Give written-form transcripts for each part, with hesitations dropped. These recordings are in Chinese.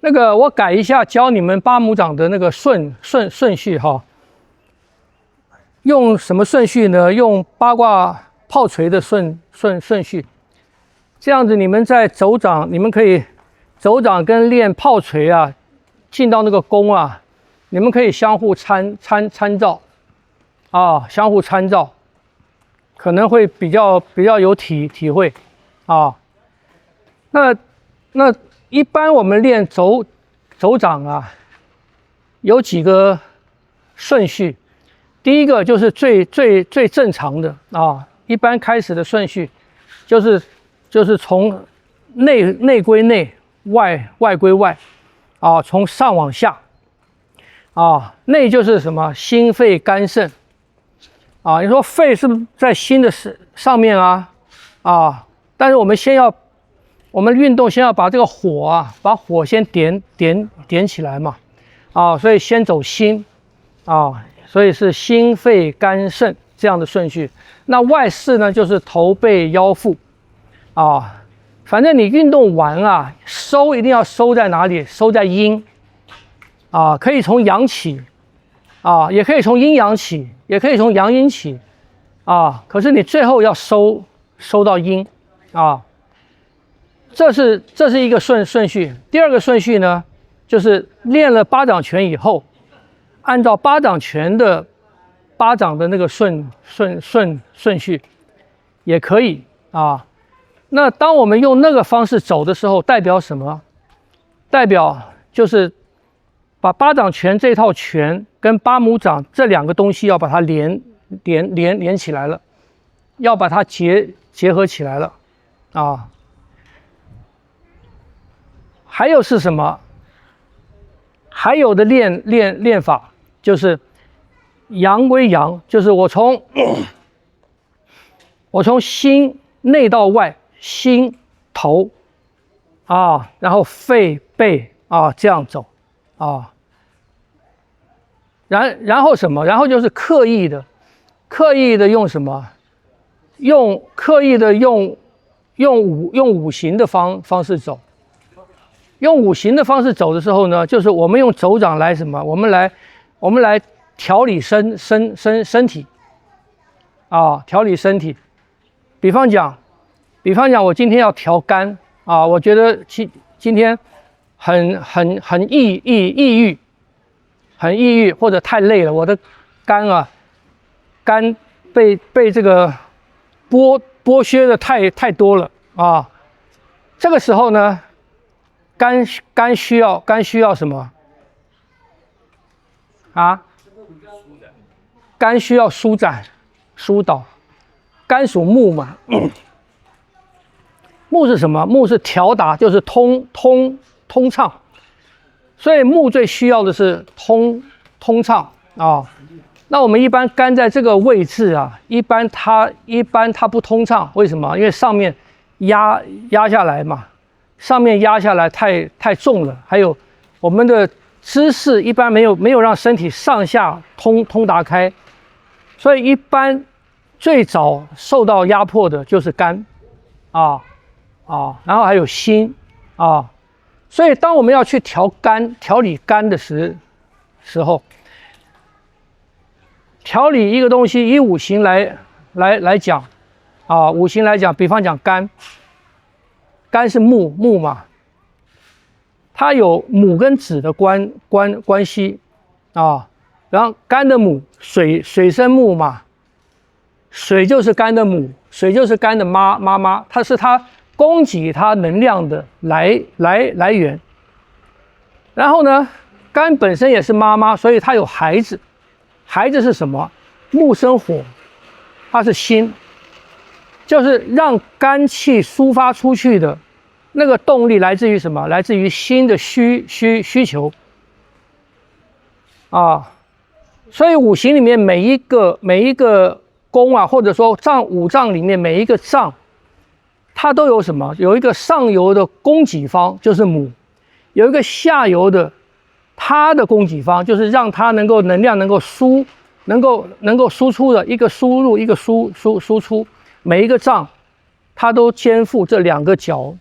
那个我改一下，教你们八拇掌的那个顺序哈。用什么顺序呢？用八卦炮锤的顺序。这样子，你们在走掌，你们可以走掌跟练炮锤啊，进到那个弓啊，你们可以相互参照啊，相互参照，可能会比较有体会啊。那一般我们练走掌啊，有几个顺序。第一个就是最正常的啊，一般开始的顺序就是从内归内，外归外啊，从上往下啊。内就是什么？心肺肝肾啊。你说肺是不是在心的上面啊？但是我们运动先要把这个火啊，把火先点起来嘛啊，所以先走心啊。所以是心肺肝肾这样的顺序。那外四呢，就是头背腰腹啊。反正你运动完啊，收一定要收在哪里？收在阴啊，可以从阳起啊，也可以从阴阳起，也可以从阳阴起啊。可是你最后要收到阴啊。这是一个顺序。第二个顺序呢，就是练了八掌拳以后。按照八掌拳的八掌的那个顺序也可以啊。那当我们用那个方式走的时候，代表什么？代表就是把八掌拳这套拳跟八拇掌这两个东西要把它连起来了，要把它结合起来了啊。还有是什么？还有的练法就是阳归阳，就是我从心内到外，心头啊，然后肺背啊这样走啊。然后什么？然后就是刻意的用什么？刻意的用五行的方式走。用五行的方式走的时候呢，就是我们用手掌来什么？我们来调理身体啊，调理身体。比方讲，我今天要调肝啊，我觉得今天很抑郁，或者太累了，我的肝被这个剥削的太多了啊。这个时候呢，肝需要什么啊？肝需要舒展、疏导。肝属木嘛，木是什么？木是调达，就是通畅。所以木最需要的是通畅啊。那我们一般肝在这个位置啊，一般它不通畅，为什么？因为上面压下来嘛。上面压下来太重了，还有我们的姿势一般没有让身体上下通达开，所以一般最早受到压迫的就是肝啊，然后还有心啊，所以当我们要去调理肝的时候，调理一个东西以五行来讲啊，五行来讲，比方讲肝是木嘛，它有母跟子的关系啊。然后肝的母，水生木嘛，水就是肝的母，水就是肝的妈，它是它供给它能量的来源。然后呢，肝本身也是妈，所以它有孩子，孩子是什么？木生火，它是心。就是让肝气抒发出去的那个动力来自于什么？来自于心的需求啊。所以五行里面每一个宫啊，或者说五脏里面每一个脏，它都有什么？有一个上游的供给方，就是母；有一个下游的它的供给方，就是让它能量能够输出的，一个输入一个输出。每一个脏，它都肩负这两个角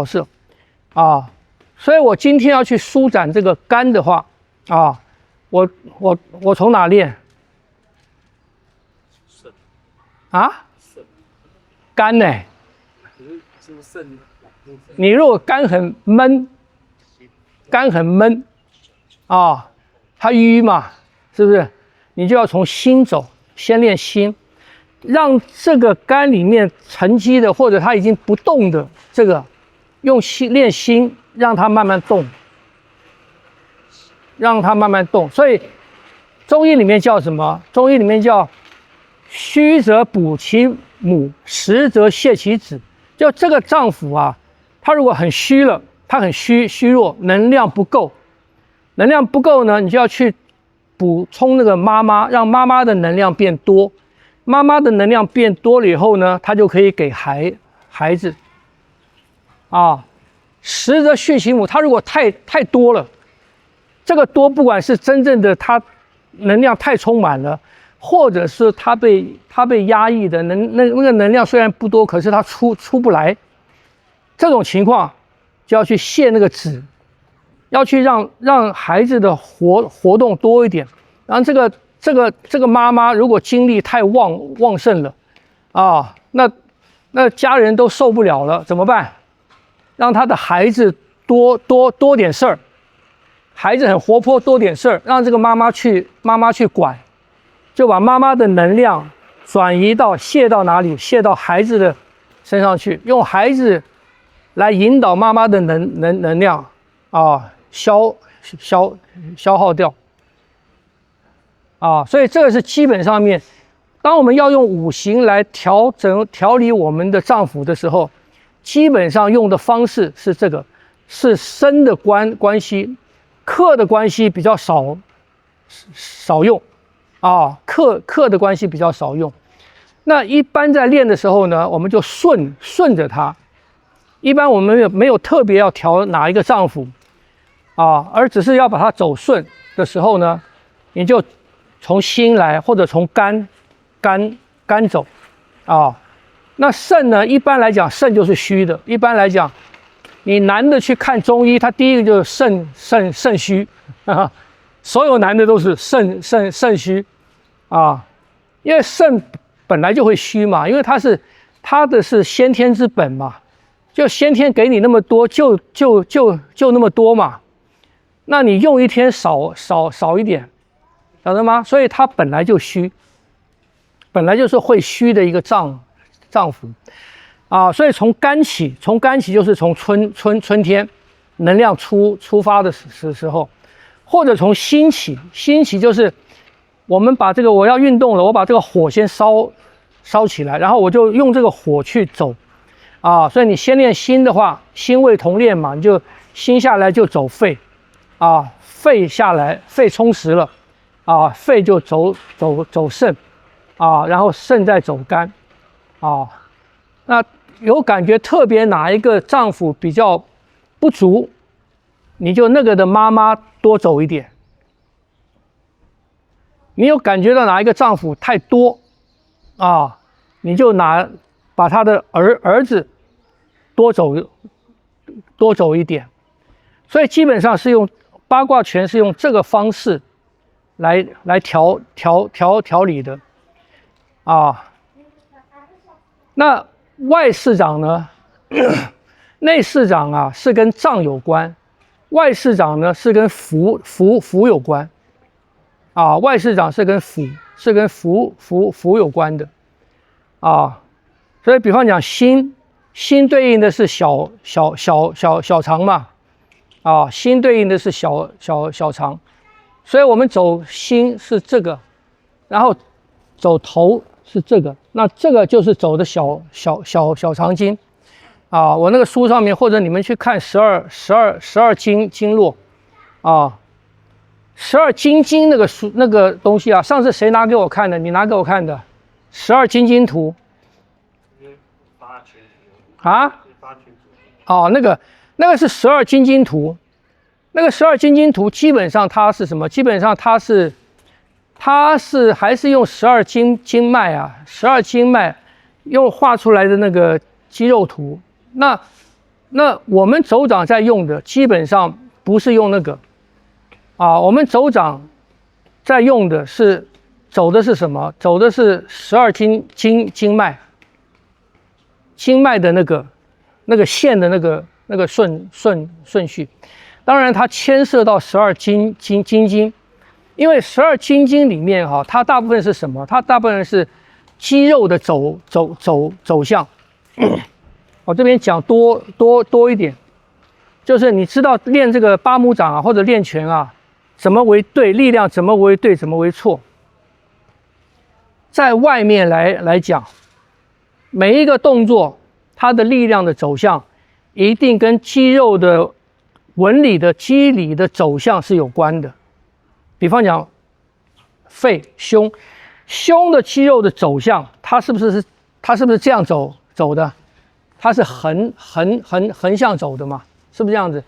色啊，所以我今天要去舒展这个肝的话，啊，我从哪练？啊？肝呢？你如果肝很闷，啊，它淤嘛，是不是？你就要从心走，先练心，让这个肝里面沉积的或者它已经不动的这个，用心练心，让它慢慢动，让它慢慢动。所以中医里面叫什么？中医里面叫虚则补其母，实则泻其子。就这个脏腑啊，它如果很虚了，它很虚弱，能量不够，呢，你就要去补充那个妈妈，让妈妈的能量变多。妈妈的能量变多了以后呢，它就可以给孩子。啊，实则蓄其母，它如果太多了，这个多不管是真正的它能量太充满了，或者是它被压抑的那个能量虽然不多，可是它出不来，这种情况就要去泻那个子，要去让孩子的活动多一点。然后这个妈妈如果精力太旺盛了，啊，那家人都受不了了，怎么办？让他的孩子多点事儿，孩子很活泼，多点事儿，让这个妈妈去管，就把妈妈的能量转移到泻到哪里？泻到孩子的身上去，用孩子来引导妈妈的能量啊，消耗掉啊，所以这个是基本上面，当我们要用五行来调理我们的脏腑的时候，基本上用的方式是这个，是生的关系，克的关系比较少用啊，克的关系比较少用。那一般在练的时候呢，我们就顺着它。一般我们没有特别要调哪一个脏腑啊，而只是要把它走顺的时候呢，你就从心来，或者从肝走啊。那肾呢，一般来讲肾就是虚的。一般来讲，你男的去看中医，他第一个就是肾虚啊，所有男的都是肾虚啊，因为肾本来就会虚嘛，因为它的是先天之本嘛，就先天给你那么多，就那么多嘛，那你用一天少一点，晓得吗？所以它本来就虚，本来就是会虚的一个脏腑啊，所以从肝起就是从春天能量出发的时候，或者从心起就是我们把这个我要运动了，我把这个火先烧起来，然后我就用这个火去走啊，所以你先练心的话，心胃同练嘛，你就心下来就走肺啊，肺下来肺充实了啊，肺就走肾啊，然后肾再走肝啊。那有感觉特别哪一个脏腑比较不足，你就那个的妈妈多走一点。你有感觉到哪一个脏腑太多啊，你就把他的儿子多走一点。所以基本上是用八卦拳是用这个方式来调理的啊。那外四掌呢？内四掌啊是跟脏有关，外四掌呢是跟腑有关啊。外四掌是跟腑有关的啊。所以比方讲心对应的是小肠嘛啊，心对应的是小肠，所以我们走心是这个，然后走头是这个，那这个就是走的小肠经啊。我那个书上面，或者你们去看十二经络啊，12经那个书那个东西啊，上次谁拿给我看的？你拿给我看的12经图啊？哦，那个是12经图，那个12经图基本上它是什么？基本上它是还是用12经脉啊，12经脉用画出来的那个肌肉图。那那我们手掌在用的基本上不是用那个啊，我们手掌在用的是走的是什么？走的是12经脉，经脉的那个线的那个顺序。当然，它牵涉到12经，因为12经里面哈，它大部分是什么？它大部分是肌肉的走向。我这边讲多一点，就是你知道练这个八拇掌啊，或者练拳啊，怎么为对，力量怎么为对，怎么为错。在外面来讲，每一个动作它的力量的走向，一定跟肌肉的纹理的肌理的走向是有关的。比方讲，肺、胸的肌肉的走向，它是不是这样走的？它是横向走的嘛？是不是这样子？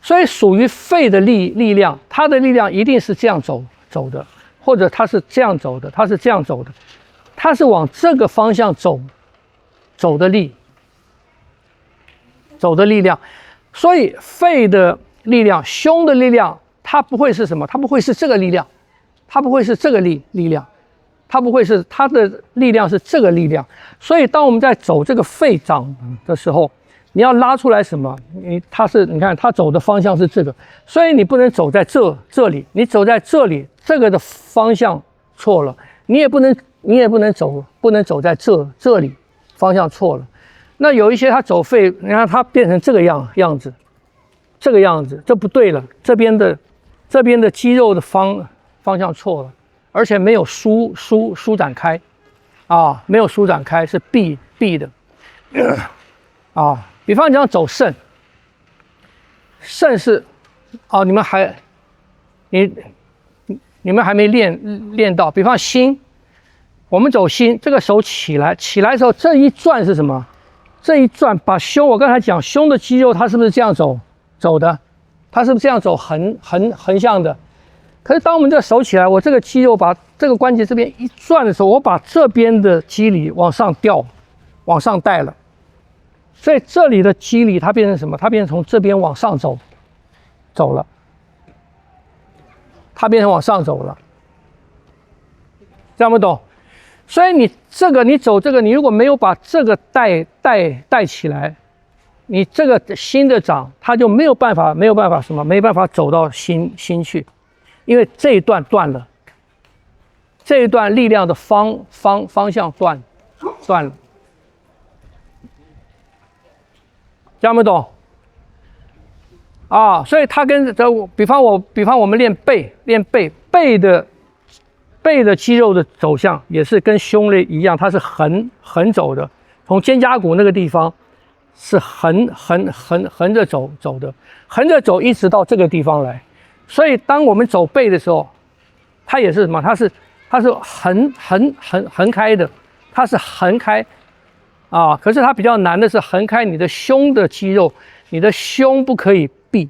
所以属于肺的力量，它的力量一定是这样走的，或者它是这样走的，它是这样走的，它是往这个方向走的力量。所以肺的力量、胸的力量，它不会是什么？它不会是这个力量，它不会是这个力量。它不会是它的力量是这个力量，所以当我们在走这个肺掌的时候，你要拉出来什么？你看它走的方向是这个，所以你不能走在这里，你走在这里，这个的方向错了，你也不能走在这里，方向错了。那有一些他走肺，你看他变成这个样子，这不对了，这边的肌肉的方向错了。而且没有舒展开，啊，没有舒展开是闭的，啊，比方讲走肾是，哦，你们还没练到，比方心，我们走心，这个手起来的时候，这一转是什么？这一转把胸，我刚才讲胸的肌肉，它是不是这样走的？它是不是这样走横向的？可是当我们这个手起来，我这个肌肉把这个关节这边一转的时候，我把这边的肌理往上调，往上带了，所以这里的肌理它变成什么？它变成从这边往上走了，它变成往上走了，这样不懂？所以你走这个，你如果没有把这个带起来，你这个心的掌它就没有办法什么？没办法走到心去。因为这一段断了，这一段力量的方向断了，这样不懂？啊，所以它跟比方我们练背的肌肉的走向也是跟胸类一样，它是横走的，从肩胛骨那个地方是横着走的，横着走一直到这个地方来。所以当我们走背的时候，它也是什么？它是横开的，它是横开啊。可是它比较难的是横开你的胸的肌肉，你的胸不可以闭，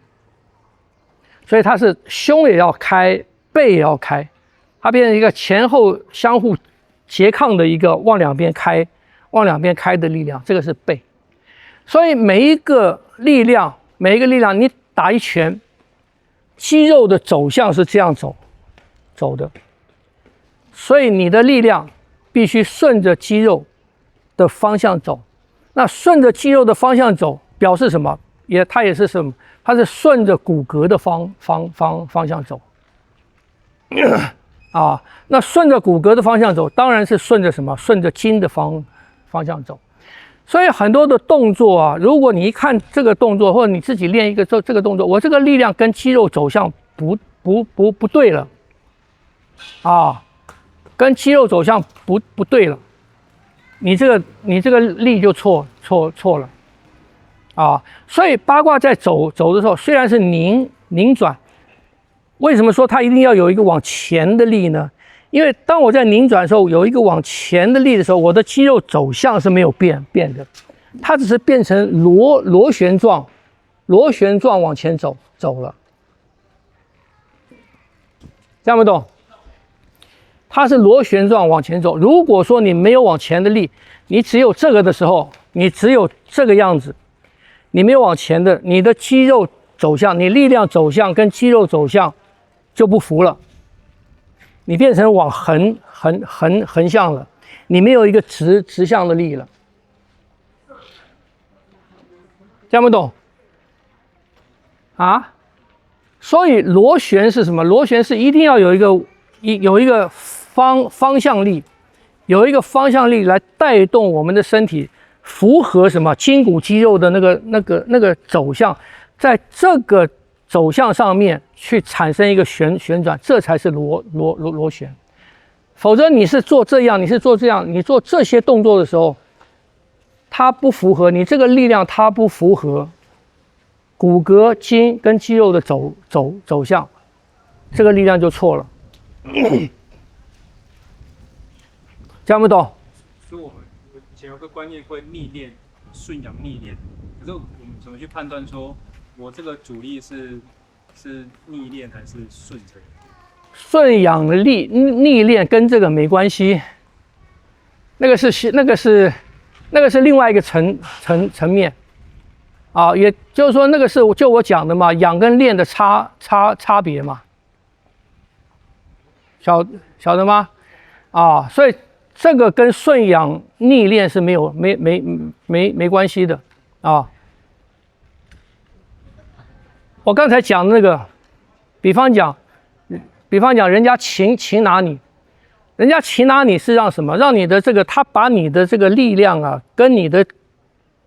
所以它是胸也要开，背也要开，它变成一个前后相互拮抗的一个往两边开的力量，这个是背。所以每一个力量，你打一拳。肌肉的走向是这样走的，所以你的力量必须顺着肌肉的方向走。那顺着肌肉的方向走，表示什么？它也是什么？它是顺着骨骼的方向走。啊，那顺着骨骼的方向走，当然是顺着什么？顺着筋的方向走。所以很多的动作啊，如果你一看这个动作，或者你自己练一个这个动作，我这个力量跟肌肉走向不对了，啊，跟肌肉走向不对了，你这个力就错了，啊，所以八卦在走的时候，虽然是拧转，为什么说它一定要有一个往前的力呢？因为当我在拧转的时候，有一个往前的力的时候，我的肌肉走向是没有变的，它只是变成螺旋状往前走了，这样不懂？它是螺旋状往前走。如果说你没有往前的力，你只有这个的时候，你只有这个样子，你没有往前的，你的肌肉走向，你力量走向跟肌肉走向就不符了，你变成往横向了，你没有一个直向的力了，这样不懂？啊？所以螺旋是什么？螺旋是一定要有一个方向力，有一个方向力来带动我们的身体，符合什么筋骨肌肉的那个走向，在这个走向上面去产生一个旋转，这才是螺旋。否则你是做这样，你做这些动作的时候，它不符合你这个力量，它不符合骨骼、筋跟肌肉的走向，这个力量就错了。讲不懂？所以我们以前有个观念会逆练、顺氧逆练，可是我们怎么去判断说我这个阻力是逆练还是顺着？顺氧逆练跟这个没关系，那个是另外一个层面啊，也就是说那个是就我讲的嘛，氧跟练的差别嘛，晓得吗？啊，所以这个跟顺氧逆练是没关系的啊。我刚才讲那个，比方讲，人家擒拿你，人家擒拿你是让什么？让你的这个，他把你的这个力量啊，跟你的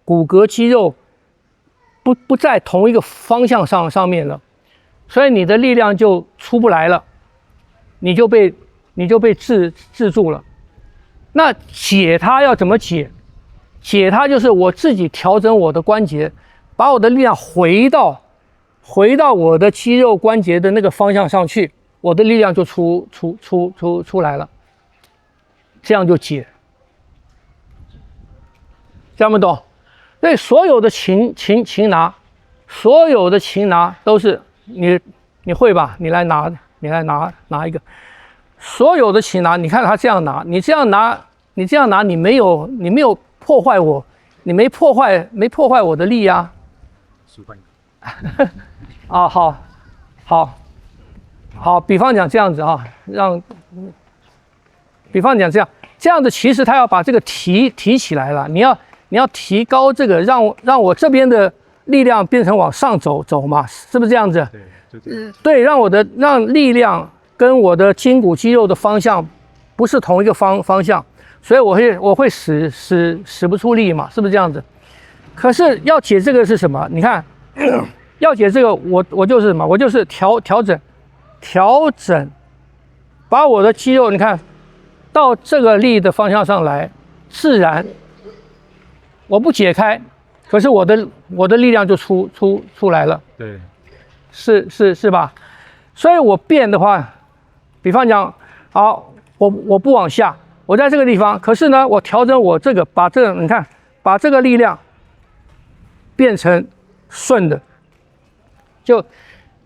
骨骼肌肉不在同一个方向上面了，所以你的力量就出不来了，你就被制住了。那解它要怎么解？解它就是我自己调整我的关节，把我的力量回到我的肌肉关节的那个方向上去，我的力量就出来了，这样就解。这样不懂？所以所有的擒拿，所有的擒拿都是你会吧？你来拿一个。所有的擒拿，你看他这样拿，你这样拿，你没有破坏我，你没破坏我的力啊。啊，好，比方讲这样子啊，比方讲这样子，其实他要把这个提起来了，你要提高这个，让我这边的力量变成往上走嘛，是不是这样子？对，让力量跟我的筋骨肌肉的方向不是同一个方向，所以我会使不出力嘛，是不是这样子？可是要解这个是什么？你看。要解这个，我就是什么？我就是调整，把我的肌肉，你看到这个力的方向上来，自然我不解开，可是我的力量就出来了。对，是吧？所以我变的话，比方讲，好，我不往下，我在这个地方，可是呢，我调整我这个，你看，把这个力量变成顺的。就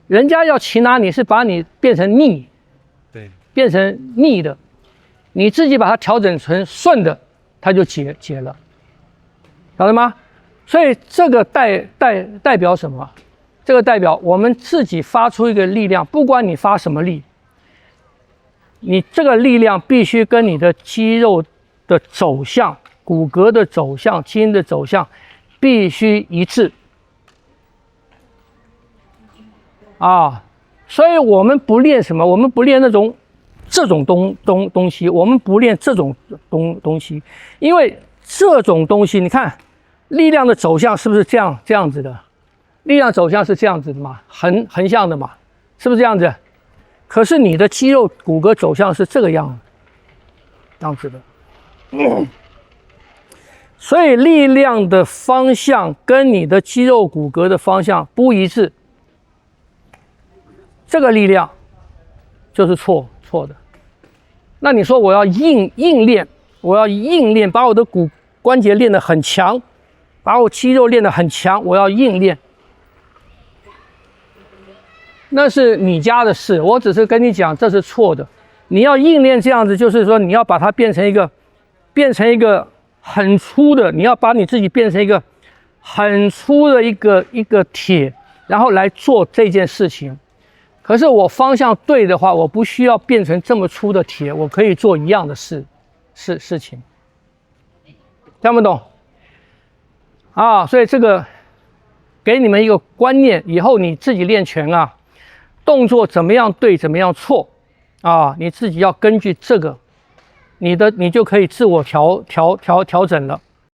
人家要擒拿你是把你变成逆，对，变成逆的，你自己把它调整成顺的，它就解了，晓得吗？所以这个代表什么？这个代表我们自己发出一个力量，不管你发什么力，你这个力量必须跟你的肌肉的走向、骨骼的走向、筋的走向必须一致。啊，所以我们不练什么？我们不练这种东西，我们不练这种东西，因为这种东西，你看力量的走向是不是这样子的？力量走向是这样子的嘛，横向的嘛，是不是这样子？可是你的肌肉骨骼走向是这个样子的，所以力量的方向跟你的肌肉骨骼的方向不一致。这个力量就是错的。那你说我要硬练，把我的骨关节练得很强，把我肌肉练得很强，我要硬练，那是你家的事，我只是跟你讲这是错的。你要硬练这样子，就是说你要把它变成一个很粗的，你要把你自己变成一个很粗的一个铁，然后来做这件事情。可是我方向对的话，我不需要变成这么粗的铁，我可以做一样的事情。听不懂？啊，所以这个给你们一个观念，以后你自己练拳啊，动作怎么样对，怎么样错你自己要根据这个，你就可以自我调整了。